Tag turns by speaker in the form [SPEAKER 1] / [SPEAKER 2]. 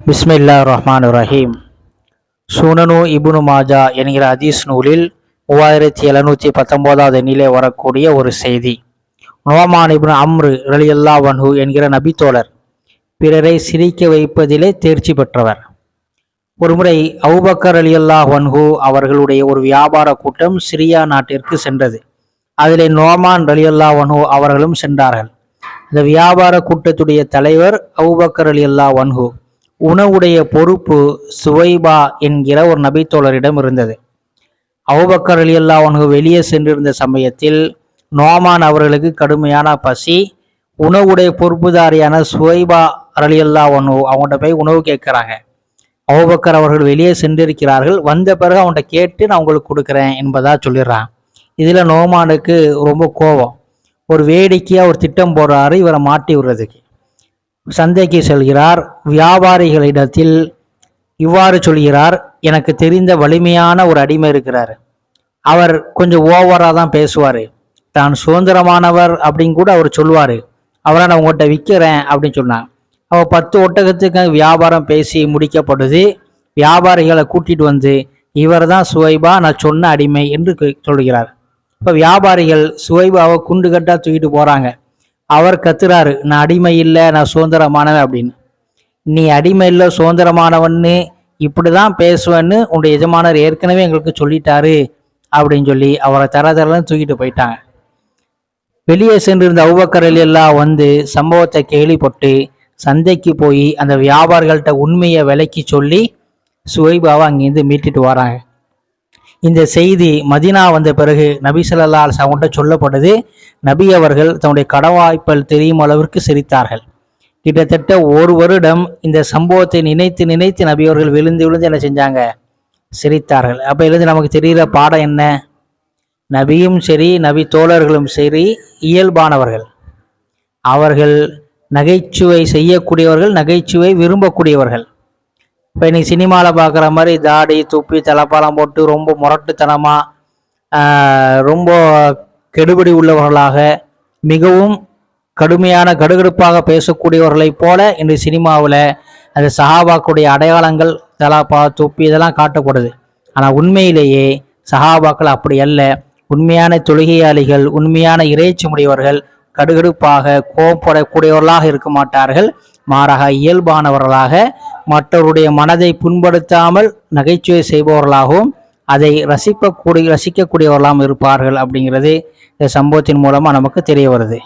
[SPEAKER 1] பிஸ்மில்லாஹிர்ரஹ்மானிர்ரஹீம். சுனனு இப்னு மாஜா என்கிற ஹதீஸ் நூலில் 3719 எண்ணிலே வரக்கூடிய ஒரு செய்தி. நுஅமான் இப்னு அம்ரு ரலியல்லாஹு அன்ஹு என்கிற நபித்தோழர் பிறரை சிரிக்க வைப்பதிலே தேர்ச்சி பெற்றவர். ஒருமுறை அபூபக்கர் ரலியல்லாஹு அன்ஹு அவர்களுடைய ஒரு வியாபார கூட்டம் சிரியா நாட்டிற்கு சென்றது. அதிலே நுஅமான் ரலியல்லாஹு அன்ஹு அவர்களும் சென்றார்கள். இந்த வியாபார கூட்டத்துடைய தலைவர் அபூபக்கர் ரலியல்லாஹு அன்ஹு. உணவுடைய பொறுப்பு சுவைபா என்கிற ஒரு நபித்தோழரிடம் இருந்தது. அபூபக்கர் ரலியல்லாஹு அன்ஹு வெளியே சென்றிருந்த சமயத்தில் நுஅமான் அவர்களுக்கு கடுமையான பசி. உணவுடைய பொறுப்புதாரியான சுவைபா ரலியல்லாஹு அன்ஹு அவங்கள்ட்ட போய் உணவு கேட்கிறாங்க. அபூபக்கர் அவர்கள் வெளியே சென்றிருக்கிறார்கள். வந்த பிறகு அவன்கிட்ட கேட்டு நான் உங்களுக்கு கொடுக்குறேன் என்பதா சொல்லிடுறான். இதுல நுஅமானுக்கு ரொம்ப கோபம். ஒரு வேடிக்கையா ஒரு திட்டம் போடுறாரு இவரை மாட்டி விடுறதுக்கு. சந்தைக்கு செல்கிறார். வியாபாரிகளிடத்தில் இவ்வாறு சொல்கிறார், எனக்கு தெரிந்த வலிமையான ஒரு அடிமை இருக்கிறார். அவர் கொஞ்சம் ஓவரா தான் பேசுவார். தான் சுதந்திரமானவர் அப்படின்னு கூட அவர் சொல்லுவார். அவரை நான் உங்கள்கிட்ட விற்கிறேன் அப்படின்னு சொன்னான். அவர் 10 ஒட்டகத்துக்கு வியாபாரம் பேசி முடிக்கப்படுது. வியாபாரிகளை கூட்டிட்டு வந்து இவர் தான் சுவைபா, நான் சொன்ன அடிமை என்று சொல்கிறார். இப்போ வியாபாரிகள் சுவைபாவை குண்டு கட்டா தூக்கிட்டு போறாங்க. அவர் கத்துறாரு, நான் அடிமை இல்லை, நான் சுதந்திரமானவன் அப்படின்னு. நீ அடிமை இல்லை சுதந்திரமானவன்னு இப்படிதான் பேசுவேன்னு உன்னுடைய எஜமானர் ஏற்கனவே எங்களுக்கு சொல்லிட்டாரு அப்படின்னு சொல்லி அவரை தரதரன்னு தூக்கிட்டு போயிட்டாங்க. வெளியே சென்றிருந்த அபூபக்கர் ரலியல்லாஹு வந்து சம்பவத்தை கேள்விப்பட்டு சந்தைக்கு போய் அந்த வியாபாரிகள்கிட்ட உண்மையை விலைக்கு சொல்லி சுவைபாவை அங்கேருந்து மீட்டுட்டு வராங்க. இந்த செய்தி மதீனா வந்த பிறகு நபி ஸல்லல்லாஹு அலைஹி வஸல்லம் அவங்கள்ட்ட சொல்லப்படுது. நபி அவர்கள் தன்னுடைய கடவாய்ப்பல் தெரியும் அளவிற்கு சிரித்தார்கள். கிட்டத்தட்ட 1 வருடம் இந்த சம்பவத்தை நினைத்து நினைத்து நபி அவர்கள் விழுந்து விழுந்து என்ன செஞ்சாங்க, சிரித்தார்கள். அப்ப இருந்து நமக்கு தெரிகிற பாடம் என்ன? நபியும் சரி நபி தோழர்களும் சரி இயல்பானவர்கள். அவர்கள் நகைச்சுவை செய்யக்கூடியவர்கள், நகைச்சுவை விரும்பக்கூடியவர்கள். இப்போ இன்னைக்கு சினிமாவில் பார்க்குற மாதிரி தாடி துப்பி தலைப்பாலம் போட்டு ரொம்ப முரட்டுத்தனமா ரொம்ப கெடுபிடி உள்ளவர்களாக மிகவும் கடுமையான கடுகடுப்பாக பேசக்கூடியவர்களைப் போல இன்று சினிமாவில் அந்த சஹாபாக்களுடைய அடையாளங்கள் தலாப்பா தொப்பி இதெல்லாம் காட்டப்படுது. ஆனால் உண்மையிலேயே சஹாபாக்கள் அப்படி அல்ல. உண்மையான தொழுகையாளிகள், உண்மையான இறைச்சி உடையவர்கள் கடுகடுப்பாக கோபப்படக்கூடியவர்களாக இருக்க மாட்டார்கள். மாறாக இயல்பானவர்களாக மற்றவருடைய மனதை புண்படுத்தாமல் நகைச்சுவை செய்பவர்களாகவும் அதை ரசிக்கக்கூடியவர்களாகவும் இருப்பார்கள் அப்படிங்கிறது இந்த சம்பவத்தின் மூலமாக நமக்கு தெரிய வருது.